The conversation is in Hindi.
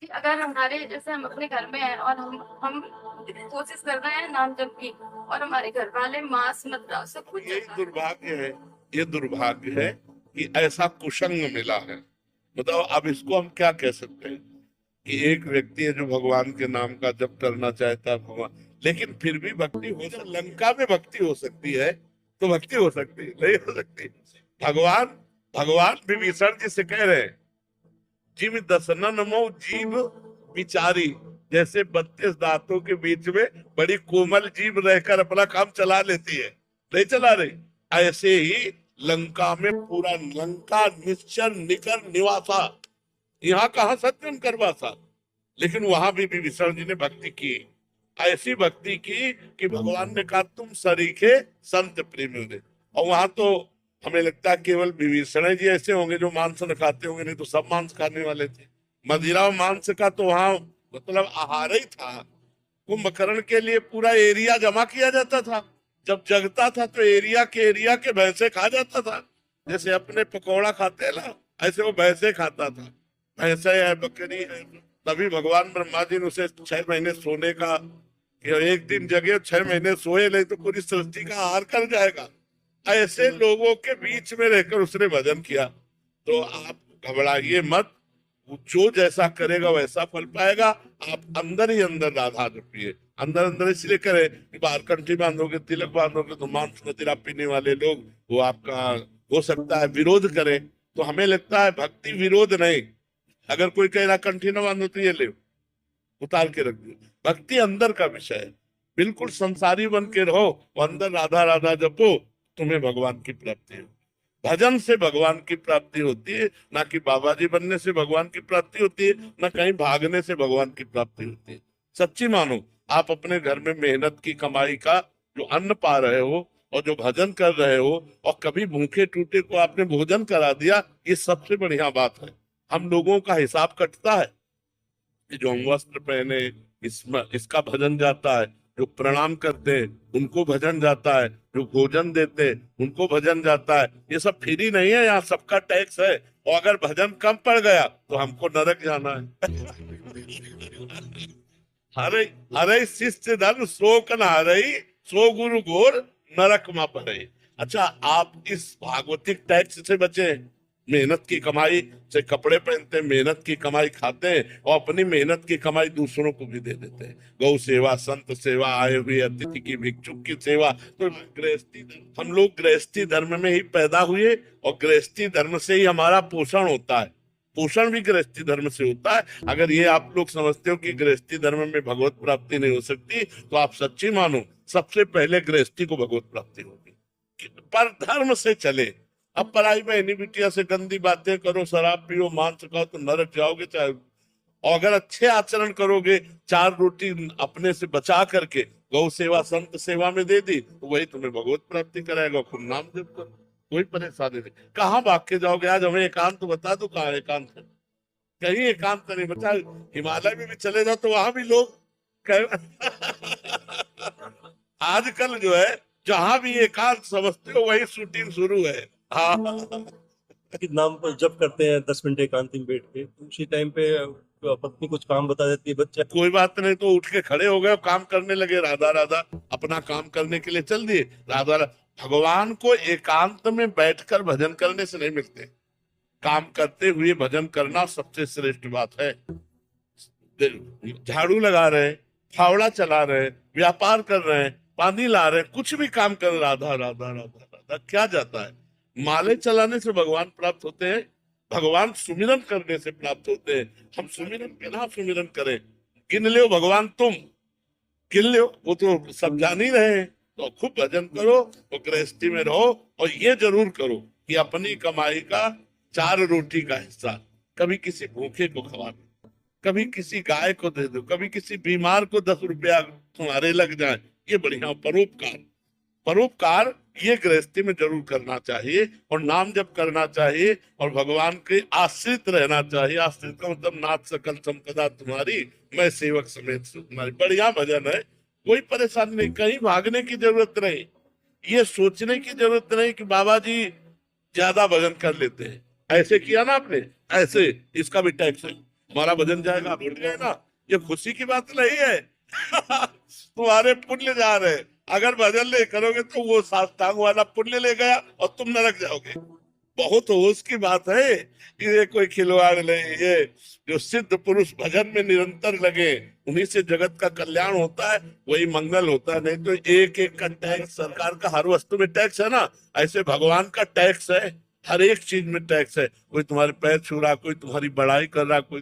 अगर हमारे जैसे हम अपने घर में हैं और हम कोशिश कर रहे हैं नाम जप की, और हमारे घर वाले मांस मदिरा सब कुछ ये चल रहा है। दुर्भाग्य है। ये दुर्भाग्य है कि ऐसा कुसंग मिला है। बताओ अब इसको हम क्या कह सकते हैं कि एक व्यक्ति है जो भगवान के नाम का जप करना चाहता है भगवान, लेकिन फिर भी भक्ति हो सकती, लंका में भक्ति हो सकती है तो भक्ति हो सकती है, नहीं हो सकती। भगवान भगवान विभीषण जी से कह रहे हैं, जिम दसनन मो जीव बिचारी, जैसे 32 दांतों के बीच में बड़ी कोमल जीभ रहकर अपना काम चला लेती है, नहीं चला रही, ऐसे ही लंका में पूरा लंका निश्चर निकर निवासा। यहाँ कहा सत्यम करवासा, लेकिन वहां भी विभीषण जी ने भक्ति की। ऐसी भक्ति की कि भगवान ने कहा तुम सरीखे संत प्रेमी ने। और वहां तो हमें लगता है केवल विभीषण जी ऐसे होंगे जो मांस न खाते होंगे, नहीं तो सब मांस खाने वाले थे। मदिरा और मांस का तो वहां मतलब आहार ही था। कुंभकर्ण के लिए पूरा एरिया जमा किया जाता था। जब जगता था तो एरिया के भैंसे खा जाता था। जैसे अपने पकौड़ा खाते हैं ना, ऐसे वो भैंसे खाता था। भैंसे है, बकरी है। तभी भगवान ब्रह्मा जी ने उसे 6 महीने सोने का, कि एक दिन जगे 6 महीने सोए, नहीं तो पूरी सृष्टि का आहार कर जाएगा। ऐसे लोगों के बीच में रहकर उसने भजन किया। तो आप घबराइए मत, वो जो जैसा करेगा वैसा फल पाएगा। आप अंदर ही अंदर राधा जपिए। अंदर अंदर इसलिए करें कि बाहर कंठी बांधोगे, तिलक बांधोगे तो मांस मदिरा पीने वाले लोग वो आपका हो सकता है विरोध करें। तो हमें लगता है भक्ति विरोध नहीं। अगर कोई कह रहा कंठी ना बांधो तो ये ले उतार के रख दो। भक्ति अंदर का विषय है। बिल्कुल संसारी बन के रहो, वो अंदर राधा राधा जपो, तुम्हें भगवान की प्राप्ति हो। भजन से भगवान की प्राप्ति होती है, ना कि बाबा जी बनने से भगवान की प्राप्ति होती है, ना कहीं भागने से भगवान की प्राप्ति होती है। सच्ची मानो, आप अपने घर में मेहनत की कमाई का जो अन्न पा रहे हो और जो भजन कर रहे हो, और कभी भूखे टूटे को आपने भोजन करा दिया, ये सबसे बढ़िया बात है। हम लोगों का हिसाब कटता है कि जो हम वस्त्र पहने इसका भजन जाता है, जो प्रणाम करते हैं उनको भजन जाता है, जो भोजन देते हैं उनको भजन जाता है। ये सब फ्री नहीं है, यहाँ सबका टैक्स है। और अगर भजन कम पड़ गया तो हमको नरक जाना है। हरे हरे शिष्य धन सो कन हरे, सो गुरु घोर नरक मा पड़े। अच्छा, आप इस भागवतिक टैक्स से बचे। मेहनत की कमाई से कपड़े पहनते हैं, मेहनत की कमाई खाते हैं, और अपनी मेहनत की कमाई दूसरों को भी दे देते हैं। गौ सेवा, संत सेवा, आए हुए अतिथि की, भिक्षुक की सेवा। तो गृहस्थी, हम लोग गृहस्थी धर्म में ही पैदा हुए, और गृहस्थी धर्म से ही हमारा पोषण होता है। पोषण भी गृहस्थी धर्म से होता है। अगर ये आप लोग समझते हो कि गृहस्थी धर्म में भगवत प्राप्ति नहीं हो सकती, तो आप सच्ची मानो, सबसे पहले गृहस्थी को भगवत प्राप्ति होगी। पर धर्म से चले। अब पराई बहनी बिटिया से गंदी बातें करो, शराब पियो, मांस खाओ तो नरक जाओगे। चाहे और अगर अच्छे आचरण करोगे, 4 रोटी अपने से बचा करके गौ सेवा संत सेवा में दे दी, तो वही तुम्हें भगवत प्राप्ति कराएगा। खूब नाम जप करो, कोई परेशानी नहीं। कहाँ भाग के जाओगे? आज हमें एकांत तो बता दो, कहाँ एकांत है? कहीं एकांत नहीं बचा। हिमालय में भी चले जाओ तो वहां भी लोग आजकल जो है, जहां भी एकांत समझते हो वही शूटिंग शुरू है। हाँ, के नाम पर जब करते हैं 10 मिनट एकांत में बैठ के, तो उसी टाइम पे पत्नी कुछ काम बता देती है, बच्चा कोई बात नहीं, तो उठ के खड़े हो गए, काम करने लगे, राधा राधा अपना काम करने के लिए चल दिए। राधा भगवान को एकांत में बैठकर भजन करने से नहीं मिलते। काम करते हुए भजन करना सबसे श्रेष्ठ बात है। झाड़ू लगा रहे हैं, फावड़ा चला रहे हैं, व्यापार कर रहे हैं, पानी ला रहे हैं, कुछ भी काम कर, राधा राधा राधा राधा क्या जाता है? माले चलाने से भगवान प्राप्त होते हैं, भगवान सुमिरन करने से प्राप्त होते हैं। हम सुमिरन बिना सुमिरन करें, गिन लो भगवान तुम, गिन लो, वो तो सब जान ही रहे हैं। तो खूब भजन करो और गृहस्थी में रहो, और ये जरूर करो कि अपनी कमाई का 4 रोटी का हिस्सा कभी किसी भूखे को खवा दो, कभी किसी गाय को दे दो, कभी किसी बीमार को 10 रुपया तुम्हारे लग जाए। ये बढ़िया परोपकार। परोपकार ये गृहस्थी में जरूर करना चाहिए, और नाम जप करना चाहिए, और भगवान के आश्रित रहना चाहिए। आश्रित का मतलब नाथ सकल संपदा तुम्हारी, मैं सेवक समेत तुम्हारी। बढ़िया भजन है, कोई परेशानी नहीं, कहीं भागने की जरूरत नहीं। ये सोचने की जरूरत नहीं कि बाबा जी ज्यादा भजन कर लेते हैं, ऐसे किया ना आपने, ऐसे इसका भी टैक्स है। हमारा भजन जाएगा, भूल गए ना? ये खुशी की बात नहीं है। तुम्हारे पुण्य जा रहे, अगर भजन नहीं करोगे तो वो साष्टांग वाला पुण्य ले गया और तुम नरक जाओगे। बहुत होश की बात है कि ये कोई खिलवाड़ नहीं। ये जो सिद्ध पुरुष भजन में निरंतर लगे, उन्हीं से जगत का कल्याण होता है, वही मंगल होता है। नहीं तो एक एक का टैक्स, सरकार का हर वस्तु में टैक्स है ना, ऐसे भगवान का टैक्स है, हर एक चीज में टैक्स है। कोई तुम्हारे पैर छू रहा, कोई तुम्हारी बड़ाई कर रहा, कोई